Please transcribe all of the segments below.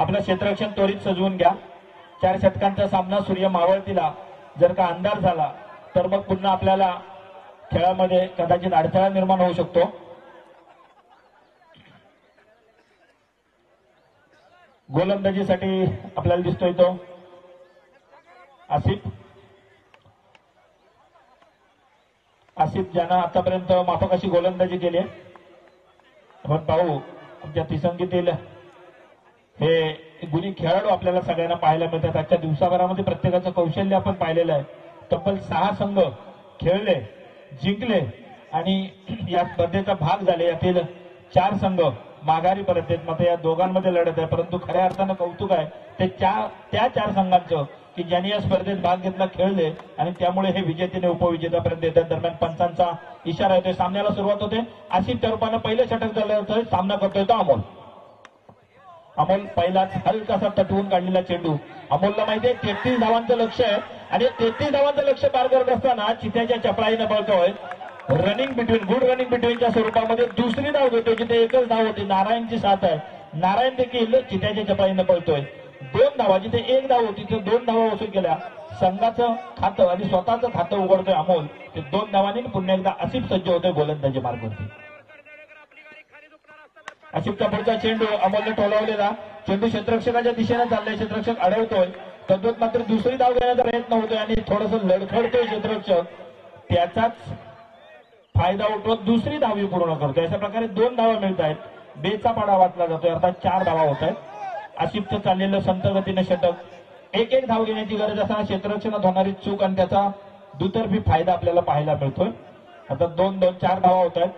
आपलं क्षेत्ररक्षण त्वरित सजवून घ्या। 4 षटकांचा सामना सूर्य मावळतीला जर का अंधार झाला तर मग पुन्हा आपल्याला खेळामध्ये कदाचित अडथळा निर्माण होऊ शकतो। गोलंदाजीसाठी आपल्याला दिसतोय तो आसिफ ज्यानं आतापर्यंत माफक अशी गोलंदाजी केली आहे। आपण पाहू आमच्या तिसंगीतील हे गुणी खेळाडू आपल्याला सगळ्यांना पाहायला मिळतात। आजच्या दिवसाभरामध्ये प्रत्येकाचं कौशल्य आपण पाहिलेलं आहे। तब्बल 6 संघ खेळले, जिंकले आणि या स्पर्धेचा भाग झाले। यातील 4 संघ माघारी परत आहेत। मात्र या दोघांमध्ये लढत आहे, परंतु खऱ्या अर्थानं कौतुक आहे त्या 4 संघांचं की ज्यांनी या स्पर्धेत भाग घेतला, खेळले आणि त्यामुळे हे विजेतेने उपविजेतापर्यंत येतात। दरम्यान पंचांचा इशारा येतोय, सामन्याला सुरुवात होते। आसिफच्या रूपानं पहिलं षटक झालं, सामना करतोय तो अमोल पहिलाच हलकासा तटवून काढलेला चेंडू। अमोलला माहितीये 33 धावांचं लक्ष आहे आणि 33 धावांचं लक्ष पार करत असताना चित्याच्या चपळाईनं पळतोय। गुड रनिंग बिटवीनच्या स्वरूपामध्ये दुसरी धाव घेतोय, जिथे एकच धाव होती। नारायणची साथ आहे, नारायण देखील चित्याच्या चपळाईनं पळतोय। 2 धावा, जिथे 1 धाव होती तिथे 2 धावा वसूल केल्या। संघाचं खातं आणि स्वतःचं खातं उघडतोय अमोल। ते 2 धावांनी पुन्हा एकदा आसिफ सज्ज होतोय गोलंदाजी मार्गावरती। आसिफचा पुढचा चेंडू अमोलने टोलावलेला चेंडू क्षेत्ररक्षकाच्या दिशेने चाललाय, क्षेत्ररक्षक अडवतोय। तद्वत मात्र दुसरी धाव घेण्याचा प्रयत्न होतोय आणि थोडंसं लडखडतोय क्षेत्ररक्षक, त्याचाच फायदा उठवत दुसरी धावी पूर्ण करतोय। अशा प्रकारे 2 धावा मिळत आहेत, बेचा पाडा वाचला जातोय, अर्थात 4 धावा होत आहेत। आसिफचं चाललेलं संत गतीनं षटक, एक धाव घेण्याची गरज असताना क्षेत्ररक्षणात होणारी चूक आणि त्याचा दुतर्फी फायदा आपल्याला पाहायला मिळतोय। आता 2-2 4 धावा होत आहेत।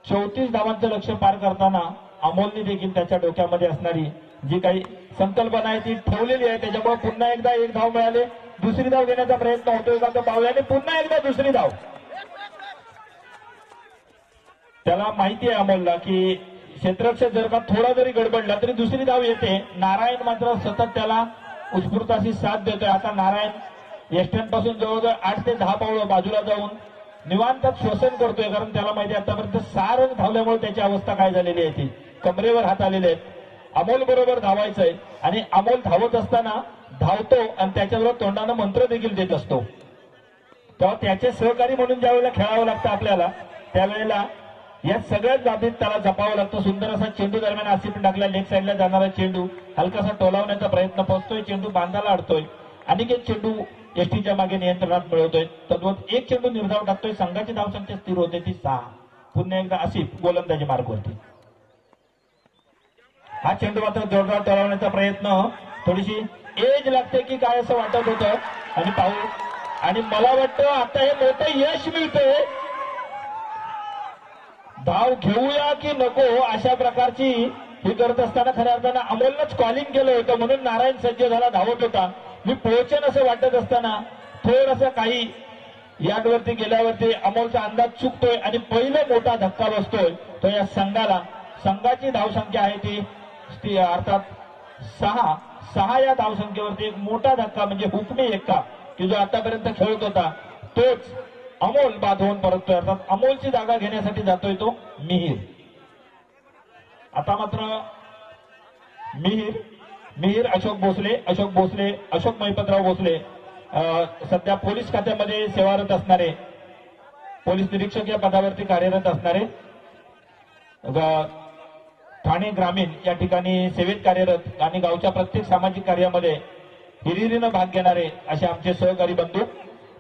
34 धावांचं लक्ष पार करताना अमोलने देखील त्याच्या डोक्यामध्ये असणारी जी काही संकल्पना आहे ती ठेवलेली आहे। त्याच्यामुळे पुन्हा एकदा 1 धाव मिळाले, दुसरी धाव घेण्याचा प्रयत्न होतोय का तो पाहूयाने पुन्हा एकदा दुसरी धाव। त्याला माहिती आहे अमोलला की क्षेत्ररक्षक जर का थोडा जरी गडबडला तरी दुसरी धाव येते। नारायण मात्र सतत त्याला उत्स्फूर्त अशी साथ देतोय। आता नारायण यष्ट्यांपासून जवळजवळ 8 ते 10 पावलं बाजूला जाऊन निवांत श्वसन करतोय, कारण त्याला माहिती आहे आतापर्यंत 6 रन धावल्यामुळे त्याची अवस्था काय झालेली आहे, ती कमरेवर हात आलेले आहेत। अमोल बरोबर धावायचंय आणि अमोल धावत असताना धावतो आणि त्याच्याबरोबर तोंडानं मंत्र देखील देत असतो। तेव्हा त्याचे सहकारी म्हणून ज्या वेळेला खेळावं लागतं आपल्याला, त्यावेळेला या सगळ्याच बाबतीत त्याला जपावं लागतं। सुंदर असा चेंडू दरम्यान आसिफने टाकला, लेग साईडला जाणारा चेंडू हलकासा टोलावण्याचा प्रयत्न, पोहोचतोय चेंडू बांधाला अडतोय। अनिकेत चेंडू एसटीच्या मागे नियंत्रणात मिळवतोय। तद्वत 1 चेंडू निर्धाव टाकतोय, संघाची धावसंख्या स्थिर होते ती 6। पुन्हा एकदा आसिफ गोलंदाजी मार्गावरती। हा चेंडू मात्र जोरदार टोलावण्याचा प्रयत्न, थोडीशी एज लागते की काय असं वाटत होतं आणि पाहू, आणि मला वाटतं आता हे मोठं यश मिळतंय। धाव घेऊया की नको अशा प्रकारची ही करत असताना खऱ्या अर्थानं अमोलनंच कॉलिंग केलं होतं, म्हणून नारायण सज्ज झाला, धावत होता। मी पोहोचेन असं वाटत असताना थोडंसं काही यार्डवरती गेल्यावरती अमोलचा अंदाज चुकतोय आणि पहिला मोठा धक्का बसतोय तो या संघाला। संघाची धावसंख्या आहे ती अर्थात 6 या धावसंख्येवरती एक मोठा धक्का म्हणजे हुकमी एक्का की जो आतापर्यंत खेळत होता तोच अमोल बाद होऊन परततोय। अर्थात अमोलची जागा घेण्यासाठी जातोय तो मिहीर। आता मात्र मिहीर अशोक महिपतराव भोसले सध्या पोलीस खात्यामध्ये सेवारत असणारे, पोलीस निरीक्षक या पदावरती कार्यरत असणारे, ठाणे ग्रामीण या ठिकाणी सेवेत कार्यरत आणि गावच्या प्रत्येक सामाजिक कार्यामध्ये हिरिरीनं भाग घेणारे असे आमचे सहकारी बंधू,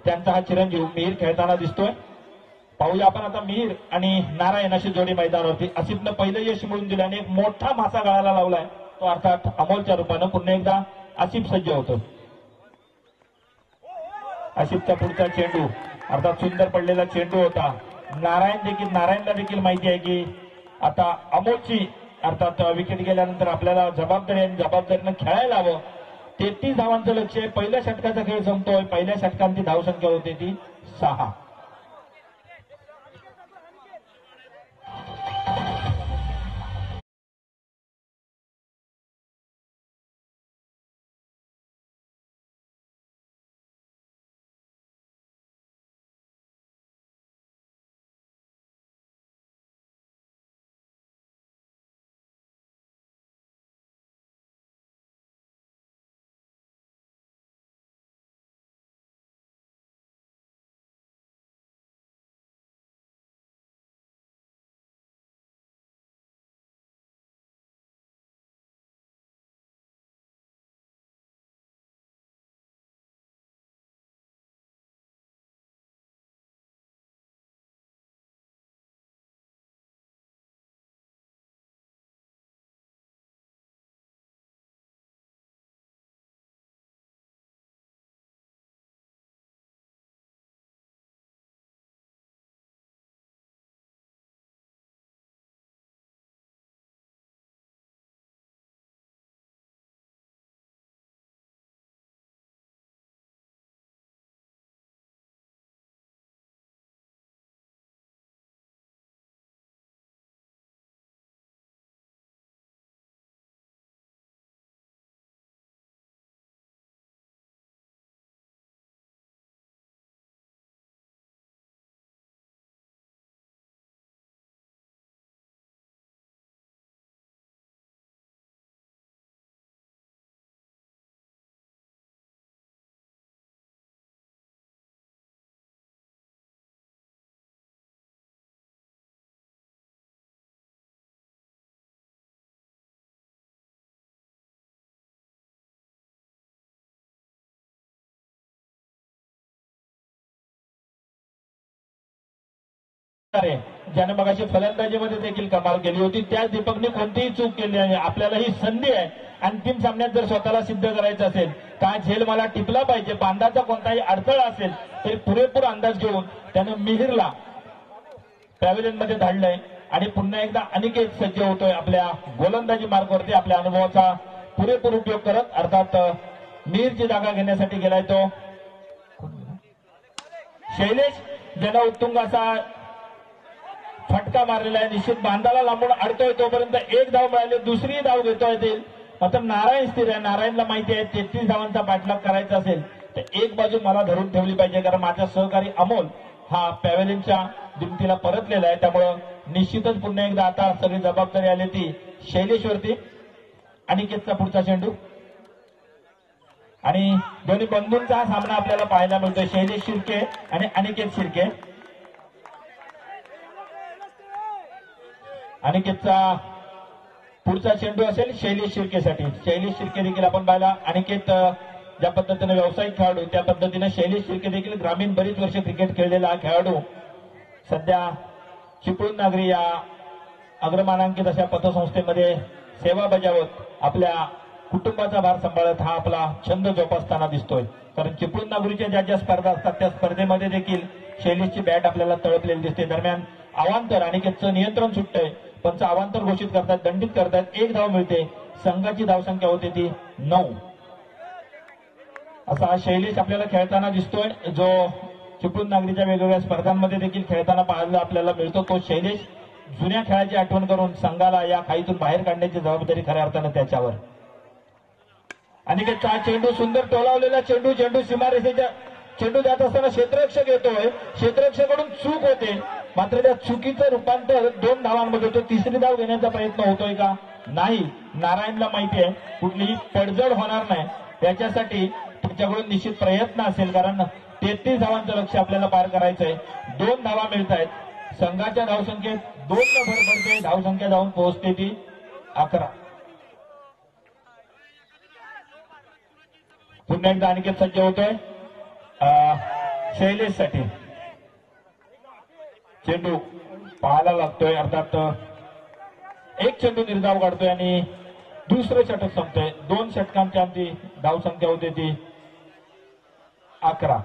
त्यांचा हा चिरंजीव मिहीर खेळताना दिसतोय। पाहूया आपण आता मिहीर आणि नारायण अशी जोडी मैदानावरती। आसिफनं पहिलं यश मिळवून दिल्याने एक मोठा मासा गळाला लावलाय, तो अर्थात अमोलच्या रूपानं पुन्हा एकदा आसिफ सज्ज होतो। आसिफचा पुढचा चेंडू अर्थात सुंदर पडलेला चेंडू होता। नारायणला देखील माहिती आहे की आता अमोलची अर्थात विकेट गेल्यानंतर आपल्याला जबाबदारीनं खेळायला हवं। 33 धावांचं लक्ष आहे, पहिल्या षटकाचा खेळ संपतोय। पहिल्या षटकांची धावसंख्या होते ती 6। ज्याने मगाशी फलंदाजीमध्ये देखील कमाल केली होती, त्या दीपकने कोणतीही चूक केली नाही. आपल्याला ही संधी आहे अंतिम सामन्यात जर स्वतःला सिद्ध करायचं असेल का झेल मला टिपला पाहिजे. बांधाचा कोणताही अडथळा असेल तरी पुरेपूर अंदाज घेऊन त्यानं मिहिरला पॅव्हिलियन मध्ये धाडलंय आणि पुन्हा एकदा अनिकेत सज्ज होतोय आपल्या गोलंदाजी मार्गावरती आपल्या अनुभवाचा पुरेपूर उपयोग करत. अर्थात मिहिरची जागा घेण्यासाठी गेलाय तो शैलेश, ज्याला उत्तुंग असा फटका मारलेला आहे. निश्चित बांधाला लांबून अडतोय तोपर्यंत एक धाव मिळाली, दुसरी धाव घेतोय येईल. मात्र नारायण स्थिर आहे. नारायणला माहिती आहे 33 धावांचा पाठलाग करायचा असेल तर एक बाजू मला धरून ठेवली पाहिजे, कारण माझा सहकारी अमोल हा पॅव्हिलियनच्या दिमतीला परतलेला आहे. त्यामुळं निश्चितच पुन्हा एकदा आता सगळी जबाबदारी आली ती शैलेशवरती. अनिकेतचा पुढचा चेंडू आणि दोन्ही बंधूंचा हा सामना आपल्याला पाहायला मिळतोय. शैलेश शिर्के आणि अनिकेत शिर्के. अनिकेतचा पुढचा चेंडू असेल शैलेश शिर्केसाठी. शैलेश शिर्के देखील आपण पाहिला. अनिकेत ज्या पद्धतीने व्यावसायिक खेळाडू त्या पद्धतीने शैलेश शिर्के देखील ग्रामीण बरीच वर्ष क्रिकेट खेळलेला हा खेळाडू सध्या चिपळूण नागरी या अग्रमानांकित अशा पतसंस्थेमध्ये सेवा बजावत आपल्या कुटुंबाचा भार सांभाळत हा आपला छंद जोपासताना दिसतोय. कारण चिपळूण नागरीच्या ज्या ज्या स्पर्धा असतात त्या स्पर्धेमध्ये देखील शैलेशची बॅट आपल्याला तळपलेली दिसते. दरम्यान अवांतर अनिकेतचं नियंत्रण सुटतंय. पंच अवांतर घोषित करतात, दंडित करतात. एक धाव मिळते. संघाची धावसंख्या होते ती 9. असा शैलेश आपल्याला खेळताना दिसतोय, जो चिपळूण नागरीच्या वेगवेगळ्या स्पर्धांमध्ये देखील खेळताना पाहायला आपल्याला मिळतो. तो शैलेश जुन्या खेळाची आठवण करून संघाला या खाईतून बाहेर काढण्याची जबाबदारी खऱ्या अर्थानं त्याच्यावर. अनिकेतचा हा चेंडू सुंदर टोलावलेला चेंडू, चेंडू सीमारेषेच्या चेंडू जात असताना क्षेत्ररक्षक येतोय. क्षेत्ररक्षकाकडून चूक होते, मात्र त्या चुकीचं रूपांतर 2 धावांमध्ये होतं. तिसरी धाव घेण्याचा प्रयत्न होतोय का? नाही. नारायणला माहिती आहे कुठलीही पडझड होणार नाही, त्याच्यासाठी त्याच्याकडून निश्चित प्रयत्न असेल, कारण 33 धावांचं लक्ष आपल्याला पार करायचंय. 2 धावा मिळत आहेत. संघाच्या धावसंख्येत 2 न भर पडते. धावसंख्या जाऊन पोहोचते ती 11. पुन्हा एकदा अनिकेत सज्ज होतोय शैलेश साठी. चेंडू पाहायला लागतोय. अर्थात एक चेंडू निर्धाव काढतोय आणि दुसरं षटक संपतोय. 2 षटकांची आमची धावसंख्या होते ती 11.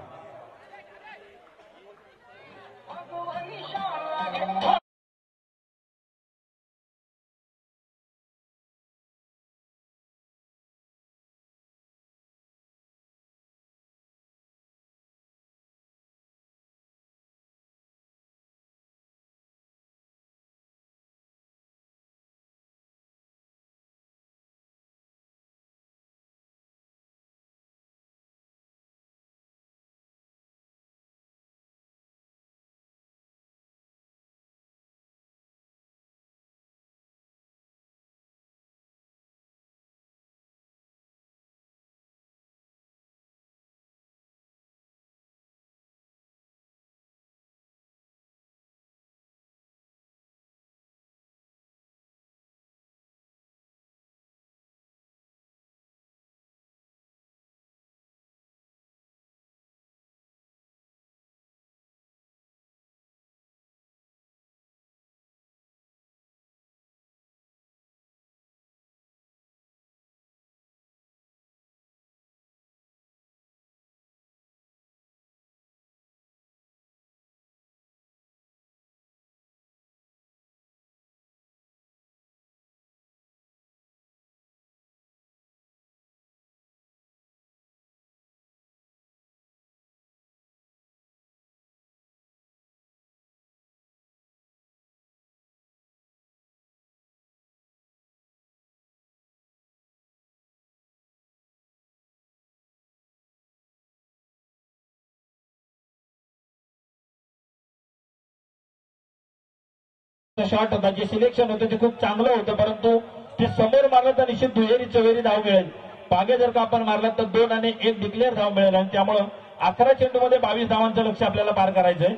शॉट होता, जे सिलेक्शन होतं ते खूप चांगलं होतं, परंतु ते समोर मारलं तर निश्चित दुहेरी चवेरी धाव मिळेल. मागे जर का आपण मारला तर 2 आणि 1 डिक्लेअर धाव मिळेल आणि त्यामुळं 11 चेंडूमध्ये 22 धावांचं लक्ष आपल्याला पार करायचंय.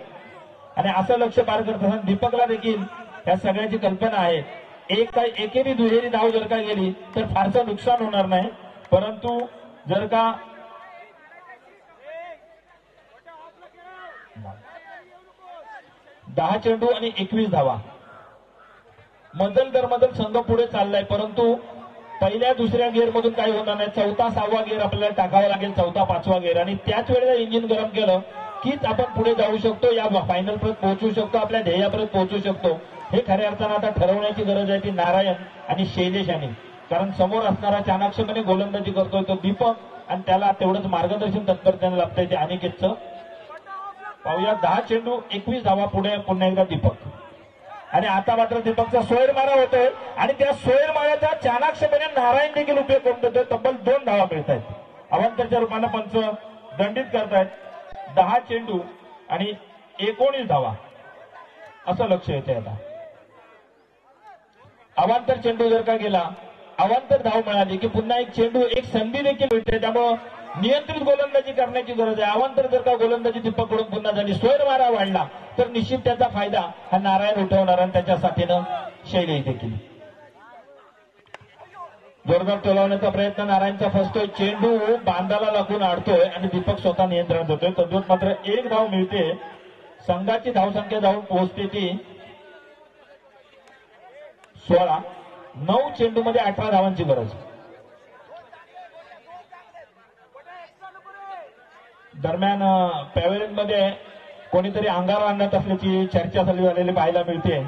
आणि असं लक्ष पार करत असताना दीपकला देखील या सगळ्याची कल्पना आहे. एकेरी दुहेरी धाव जर का गेली तर फारसं नुकसान होणार नाही, परंतु जर का 10 चेंडू आणि 21 धावा. मजल दर मजल संघ पुढे चाललाय, परंतु पहिल्या दुसऱ्या गिअर मधून काही होणार नाही. चौथा 6वा गिअर आपल्याला टाकावा लागेल, चौथा 5वा गिअर, आणि त्याच वेळेला इंजिन गरम केलं कीच आपण पुढे जाऊ शकतो, या फायनल पर्यंत पोहोचू शकतो, आपल्या ध्येयापर्यंत पोहोचू शकतो. हे खऱ्या अर्थानं आता ठरवण्याची गरज आहे ती नारायण आणि शैलेश यांनी. कारण समोर असणारा चाणाक्षपणे गोलंदाजी करतोय तो दीपक, आणि त्याला तेवढंच मार्गदर्शन तत्परतेने लाभतंय ते अनिकेतचं. पाहूया 10 चेंडू 21 धावा पुढे पुन्हा एकदा दीपक. आणि आता मात्र दीपकचा सोयर मारा होतोय आणि त्या सोयर माऱ्याचा चाणाक्षपणे नारायण देखील उपयोग करून देतोय. तब्बल 2 धावा मिळत आहेत. अवांतरच्या रूपानं पंच दंडित करतायत. 10 चेंडू आणि 19 धावा असं लक्ष येते. आता अवांतर चेंडू जर का गेला, अवांतर धाव मिळाली की पुन्हा एक चेंडू, एक संधी देखील मिळते. त्यामुळं नियंत्रित गोलंदाजी करण्याची गरज आहे. अवांतर जर का गोलंदाजी दीपककडून पुन्हा झाली, सोयर मारा वाढला तर निश्चित त्याचा फायदा हा नारायण उठवणार आणि त्याच्या साथीनं शैलेश देखील. जोरदार टोलावण्याचा प्रयत्न नारायणचा फसतोय. चेंडू बांधाला लागून अडतोय आणि दीपक स्वतः नियंत्रण होतोय. तद्वत मात्र 1 धाव मिळते. संघाची धावसंख्या जाऊन पोहोचते ती 16. 9 चेंडूमध्ये 18 धावांची गरज. दरम्यान पॅव्हेलियन मध्ये कोणीतरी अंगारा आणत असल्याची चर्चा झालेली पाहायला मिळते.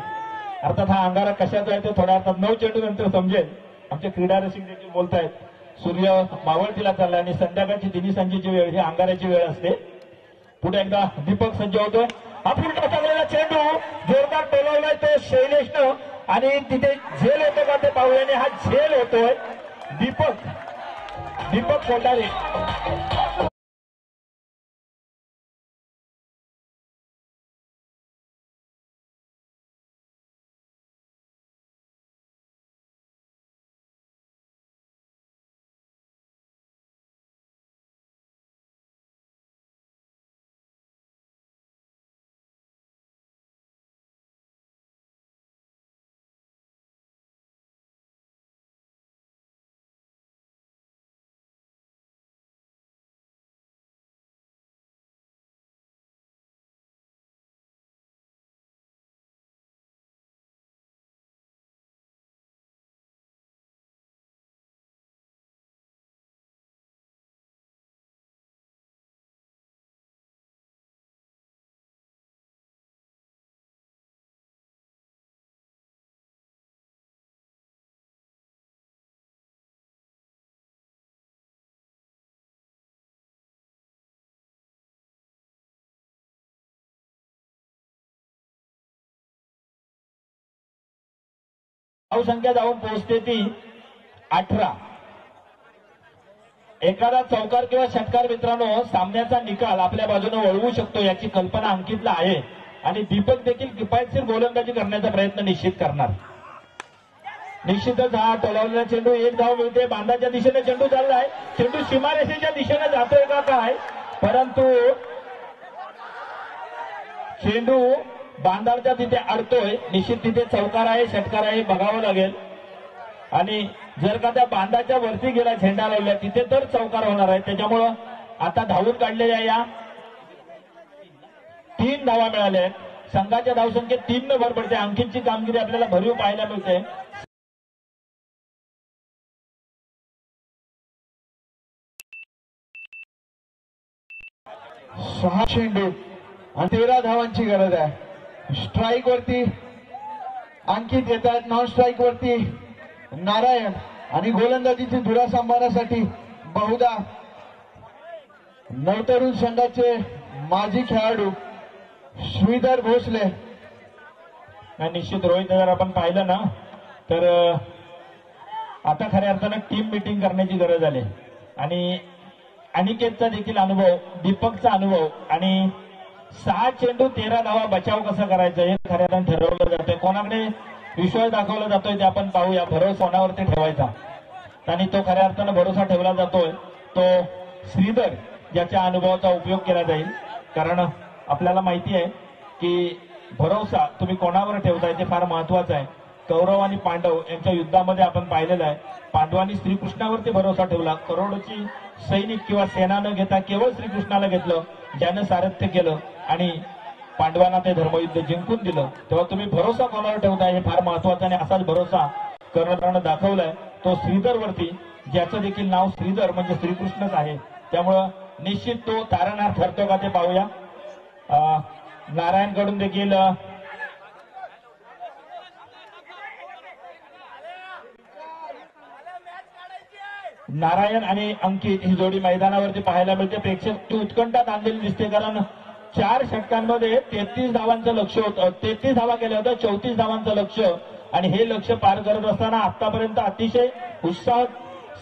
अर्थात हा अंगारा कशाचा आहे ते थोड्या अर्थात 9 चेंडू नंतर समजेल. आमचे क्रीडा रसिक देखील बोलतायत. सूर्य मावळतीला चाललाय आणि संध्याकाळची 3 सांजेची वेळ ही अंगाराची वेळ असते. पुढे एकदा दीपक सज्ज होतोय. हा फुलटा चाललेला चेंडू जोरदार टोलावलाय तो शैलेशनं आणि तिथे झेल होतो का ते पाहुयाने. हा झेल होतोय. दीपक कोठारे. धावसंख्या जाऊन पोहोचते ती 18. एखादा चौकार किंवा षटकार मित्रांनो सामन्याचा निकाल आपल्या बाजूने वळवू शकतो याची कल्पना अंकितला आहे आणि दीपक देखील किफायतशीर गोलंदाजी करण्याचा प्रयत्न निश्चित करणार. निश्चितच हा टोलावलेला चेंडू 1 धाव मिळते. बांधाच्या दिशेने चेंडू चाललाय. चेंडू सीमारेषेच्या दिशेने जातोय का काय, परंतु चेंडू बांधाच्या तिथे अडतोय. निश्चित तिथे चौकार आहे षटकार आहे बघावं लागेल. आणि जर का त्या बांधाच्या वरती गेला झेंडा लावला तिथे तर चौकार होणार आहे. त्याच्यामुळं आता धावून काढलेल्या या 3 धावा मिळाल्या आहेत. संघाच्या धावसंख्येत 3 न भर पडते. अंकितची कामगिरी आपल्याला भरीव पाहायला मिळते. सहा चेंडू आणि 13 धावांची गरज आहे. स्ट्राईक वरती अंकित येतात, नॉन स्ट्राईक वरती नारायण आणि गोलंदाजीची धुरा सांभाळण्यासाठी बहुधा नवतरुण संघाचे माजी खेळाडू श्रीधर भोसले. निश्चित रोहित जर आपण पाहिलं ना तर आता खऱ्या अर्थानं टीम मीटिंग करण्याची गरज आली आणि अनिकेतचा देखील अनुभव, दीपकचा अनुभव आणि 6 चेंडू 13 धावा बचाव कसं करायचं हे खऱ्या अर्थानं ठरवलं जातंय. कोणाकडे विश्वास दाखवला जातोय ते आपण पाहूया. भरोसा कोणावरती ठेवायचा आणि तो खऱ्या अर्थानं भरोसा ठेवला जातोय तो श्रीधर, ज्याच्या अनुभवाचा उपयोग केला जाईल. कारण आपल्याला माहिती आहे की भरोसा तुम्ही कोणावर ठेवताय ते फार महत्वाचं आहे. कौरव आणि पांडव यांच्या युद्धामध्ये आपण पाहिलेलं आहे. पांडवांनी श्रीकृष्णावरती भरोसा ठेवला. करोडोची सैनिक किंवा सेना न घेता केवळ श्रीकृष्णाला घेतलं, ज्यानं सारथ्य केलं आणि पांडवांना ते धर्मयुद्ध जिंकून दिलं, तेव्हा तुम्ही भरोसा कोणावर ठेवताय हे फार महत्वाचं. आणि असाच भरोसा कर्णधारानं दाखवलाय तो श्रीधर वरती, ज्याचं देखील नाव श्रीधर म्हणजे श्रीकृष्णच आहे. त्यामुळं निश्चित तो तारणार ठरतो का ते पाहूया. नारायण कडून देखील नारायण आणि अंकित ही जोडी मैदानावरती पाहायला मिळते. प्रेक्षक उत्कंठा ताणलेली दिसते, कारण 4 षटकांमध्ये 33 धावांचं लक्ष होतं. 33 धावा केल्या होत्या, 34 धावांचं लक्ष. आणि हे लक्ष पार करत असताना आतापर्यंत अतिशय उत्साह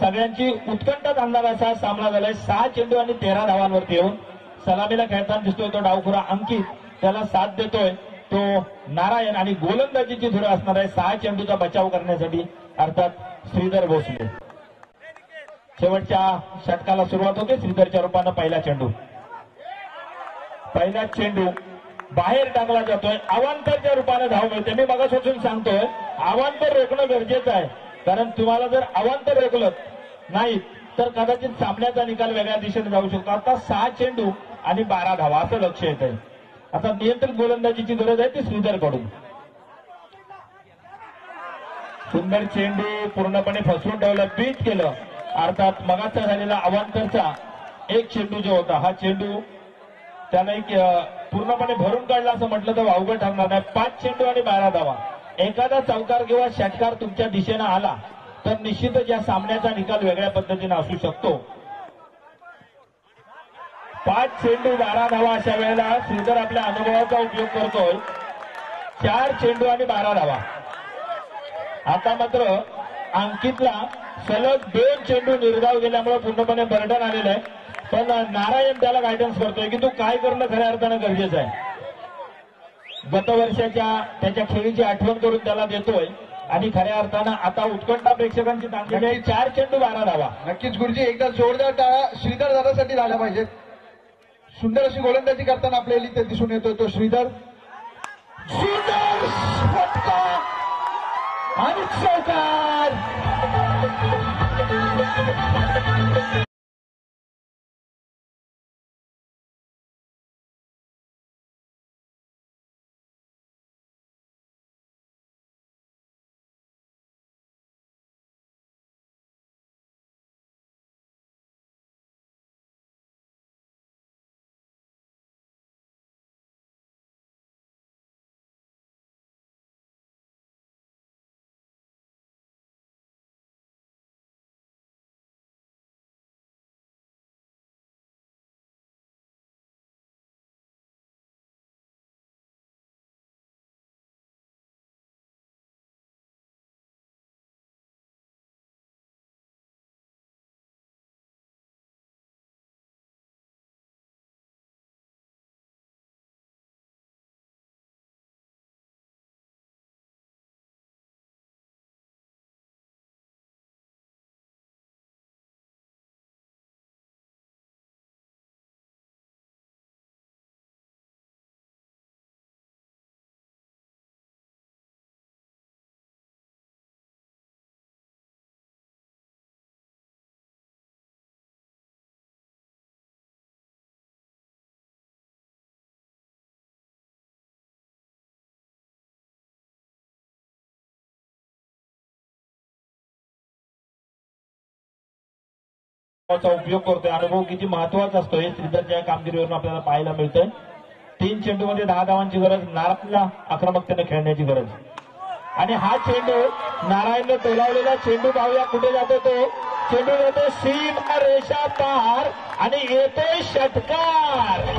सगळ्यांची उत्कंठा ताणणारा असा सामना झालाय. 6 चेंडू आणि 13 धावांवरती येऊन सलामीला खेळताना दिसतोय तो डावखुरा अंकित, त्याला साथ देतोय तो नारायण. आणि गोलंदाजीची धुरा असणार आहे 6 चेंडूचा बचाव करण्यासाठी, अर्थात श्रीधर भोसले. शेवटच्या षटकाला सुरुवात होते श्रीधरच्या रूपानं. पहिला चेंडू बाहेर टाकला जातोय, अवांतरच्या रूपाने धाव मिळते. मी मगापासून सांगतोय अवांतर रोखणं गरजेचं आहे, कारण तुम्हाला जर अवांतर रोखलं नाही तर कदाचित सामन्याचा निकाल वेगळ्या दिशेने जाऊ शकतो. आता 6 चेंडू आणि 12 धावा असं लक्ष येत आहे. आता नियंत्रित गोलंदाजीची गरज आहे ती श्रीधर कडून. सुंदर चेंडू पूर्णपणे फसवून ठेवला, बीट केलं. अर्थात मगाचा झालेला अवांतरचा एक चेंडू जो होता, हा चेंडू त्यानं एक पूर्णपणे भरून काढला असं म्हटलं तर अवघड ठरणार नाही. 5 चेंडू आणि 12 धावा. एखादा चौकार किंवा षटकार तुमच्या दिशेनं आला तर निश्चितच या सामन्याचा निकाल वेगळ्या पद्धतीने असू शकतो. 5 चेंडू 12 धावा. अशा वेळेला श्रीधर आपल्या अनुभवाचा उपयोग करतोय. 4 चेंडू आणि 12 धावा. आता मात्र अंकितला सलग 2 चेंडू निर्धाव गेल्यामुळे पूर्णपणे बर्डन आलेलं आहे. पण नारायण त्याला गायडन्स करतोय की तू काय करणं खऱ्या अर्थानं गरजेचं आहे. गतवर्षाच्या त्याच्या खेळीची आठवण करून त्याला देतोय. आणि खऱ्या अर्थानं आता उत्कंठा प्रेक्षकांची ताणलेली आहे. 4 चेंडू 12 धावा. नक्कीच गुरुजी, एकदा जोरदार टाळ्या श्रीधर दादासाठी झाल्या पाहिजेत. सुंदर अशी गोलंदाजी करताना आपल्याला इथे दिसून येतोय तो श्रीधर. सुंदर फटका आणि चौकार. उपयोग करतोय. अनुभव किती महत्वाचा असतो हे श्रीधरच्या कामगिरीवरून आपल्याला पाहायला मिळतंय. 3 चेंडू मध्ये 10 धावांची गरज, नारायणला आक्रमकतेने खेळण्याची गरज. आणि हा चेंडू नारायणने टोलावलेला चेंडू पाहूया कुठे जातो. तो चेंडू जातो सीमा रेषा पार आणि येतोय षटकार.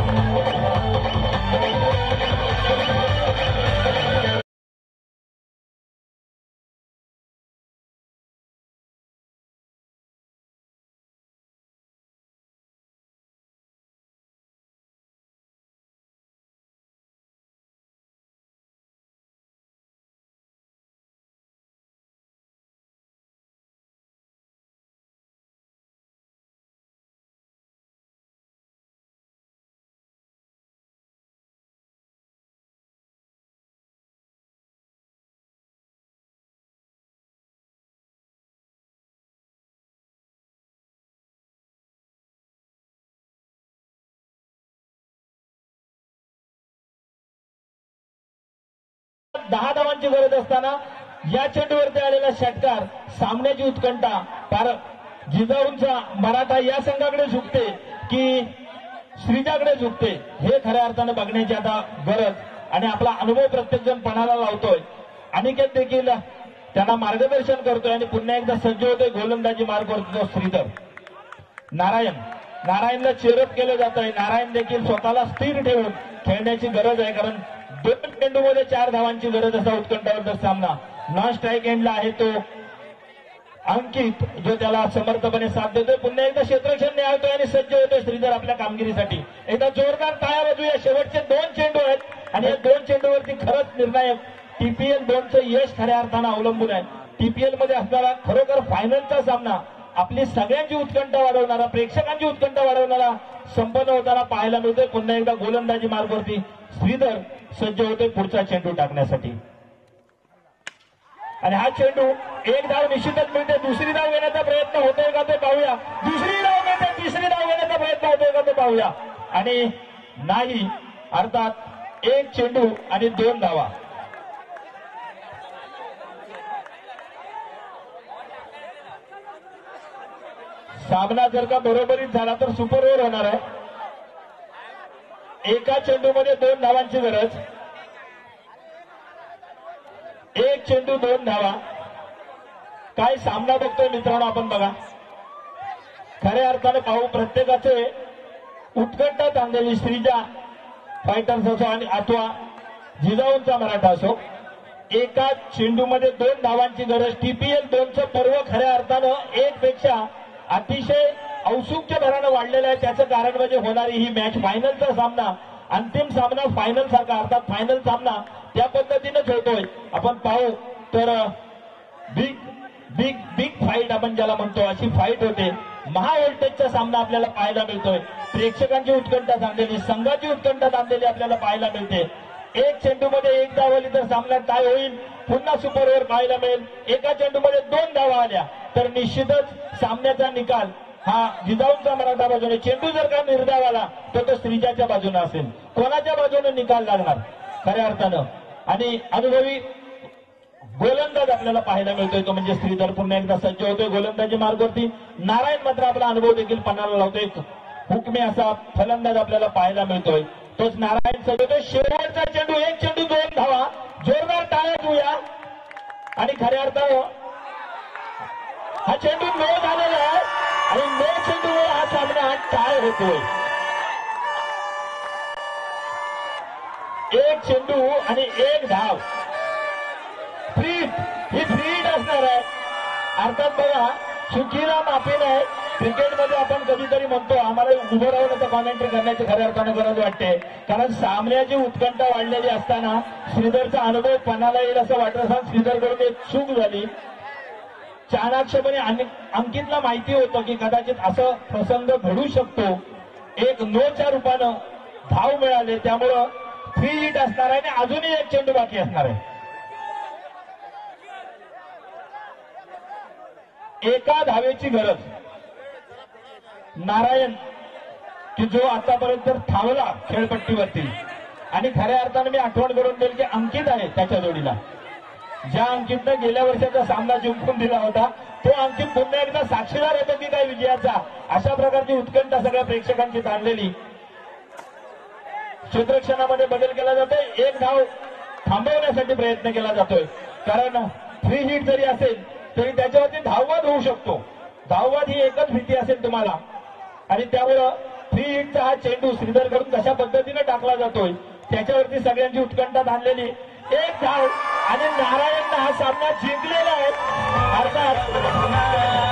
10 धावांची गरज असताना या चेंडूवरती आलेला षटकार सामन्याची उत्कंठा फार जिजाऊंचा मराठा या संघाकडे झुकते की श्रीजाकडे झुकते हे खऱ्या अर्थानं बघण्याची आता गरज आणि आपला अनुभव प्रत्येकजण पणाला लावतोय. अनिकेत देखील त्यांना मार्गदर्शन करतोय आणि पुन्हा एकदा सज्ज होतोय गोलंदाजी मार्ग करतो श्रीधर. नारायणला चेअरअप केलं जात आहे. नारायण देखील स्वतःला स्थिर ठेवून खेळण्याची गरज आहे कारण 2 चेंडूमध्ये 4 धावांची गरज असा उत्कंठावर्धक सामना. नॉन स्ट्राईक एंडला आहे तो अंकित जो त्याला समर्थपणे साथ देतोय. पुन्हा एकदा क्षेत्ररक्षण निहाळतोय आणि सज्ज होतोय श्रीधर आपल्या कामगिरीसाठी. एकदा जोरदार टाळ्या वाजूया. शेवटचे 2 चेंडू आहेत आणि या 2 चेंडूवरती खरंच निर्णायक TPL 2चं यश खऱ्या अर्थानं अवलंबून आहे. TPL मध्ये असणारा खरोखर फायनलचा सामना आपली सगळ्यांची उत्कंठा वाढवणारा प्रेक्षकांची उत्कंठा वाढवणारा संपन्न होताना पाहायला मिळतोय. पुन्हा एकदा गोलंदाजी मार्गावरती श्रीधर सज्ज होतोय पुढचा चेंडू टाकण्यासाठी आणि हा चेंडू 1 धाव निश्चितच मिळते. दुसरी धाव घेण्याचा प्रयत्न होतोय का ते पाहूया. दुसरी धाव मिळते. तिसरी धाव घेण्याचा प्रयत्न होतोय का ते पाहूया आणि नाही अर्थात 1 चेंडू आणि 2 धावा. सामना जर का बरोबरीत झाला तर सुपर ओव्हर होणार आहे. एका चेंडूमध्ये 2 धावांची गरज. 1 चेंडू 2 धावा. काय सामना बघतोय मित्रांनो आपण बघा. खऱ्या अर्थाने पाहू प्रत्येकाचे उत्कंठा ताणलेली श्रीजा फायटर्स असो आणि अथवा जिजाऊंचा मराठा असो एका चेंडूमध्ये 2 धावांची गरज. TPL 2चं पर्व खऱ्या अर्थानं 1 पेक्षा अतिशय औत्सुक्य भरानं वाढलेलं आहे. त्याचं कारण म्हणजे होणारी ही मॅच फायनलचा सामना अंतिम सामना फायनल सारखा अर्थात फायनल सामना त्या पद्धतीनेच होतोय. आपण पाहू तर बिग फाईट आपण ज्याला म्हणतो अशी फाईट होते. महाव्होल्टेजचा सामना आपल्याला पाहायला मिळतोय. प्रेक्षकांची उत्कंठा ताणलेली संघाची उत्कंठा ताणलेली आपल्याला पाहायला मिळते. 1 चेंडूमध्ये 1 धाव आली तर सामना टाय होईल. पुन्हा सुपर ओव्हर पाहायला मिळेल. एका चेंडूमध्ये 2 धावा आल्या तर निश्चितच सामन्याचा निकाल हा जिजाऊंचा मराठा बाजूने. चेंडू जर का निर्धाव आला तर तो श्रीजाच्या बाजूने असेल. कोणाच्या बाजूने निकाल लागणार खऱ्या अर्थानं आणि अनुभवी गोलंदाज आपल्याला पाहायला मिळतोय तो म्हणजे श्रीधर पुन्हा एकदा सज्ज होतोय गोलंदाजी मार्गावरती. नारायण मात्र आपला अनुभव देखील पणाला लावतोय. हुकमी असा फलंदाज आपल्याला पाहायला मिळतोय. तोच नारायण सज्ज होतोय. शेवटचा चेंडू 1 चेंडू 2 धावा. जोरदार टाळ्या देऊया आणि खऱ्या अर्थानं हा चेंडू नो झालेला आहे आणि नो चेंडूमुळे हा सामना टाय होतोय. 1 चेंडू आणि 1 धाव. ही फ्रीड असणार आहे. अर्थात बघा चुकीला माफी नाही. क्रिकेटमध्ये आपण कधीतरी म्हणतो आम्हाला उभं राहून आता कॉमेंट्री करण्याची खऱ्या अर्थानं गरज वाटते कारण सामन्याची उत्कंठा वाढलेली असताना श्रीधरचा अनुभव पणाला येईल असं वाटत असताना श्रीधरकडून एक चूक झाली. चाणाक्षपणे अंकितला माहिती होतं की कदाचित असं प्रसंग घडू शकतो. 1 नोच्या रूपानं धाव मिळाले त्यामुळं 3 हिट असणार आहे आणि अजूनही 1 चेंडू बाकी असणार आहे. एका धावेची गरज. नारायण की जो आतापर्यंत थांबला खेळपट्टीवरती आणि खऱ्या अर्थानं मी आठवण करून देईल की अंकित आहे त्याच्या जोडीला. ज्या अंकितनं गेल्या वर्षाचा सामना जिंकून दिला होता तो अंकित पुन्हा एकदा साक्षीदार होतो की काय विजयाचा. अशा प्रकारची उत्कंठा सगळ्या प्रेक्षकांची ताणलेली. क्षेत्ररक्षणामध्ये बदल केला जातोय. 1 धाव थांबवण्यासाठी प्रयत्न केला जातोय कारण 3 हिट जरी असेल तरी त्याच्यावरती धाववाद होऊ शकतो. धाववाद ही एकच भीती असेल तुम्हाला आणि त्यामुळं 3 हिटचा हा चेंडू श्रीधरकडून कशा पद्धतीने टाकला जातोय त्याच्यावरती सगळ्यांची उत्कंठा ताणलेली. 1 धाव आणि नारायणनं हा सामना जिंकलेला आहे. अर्थात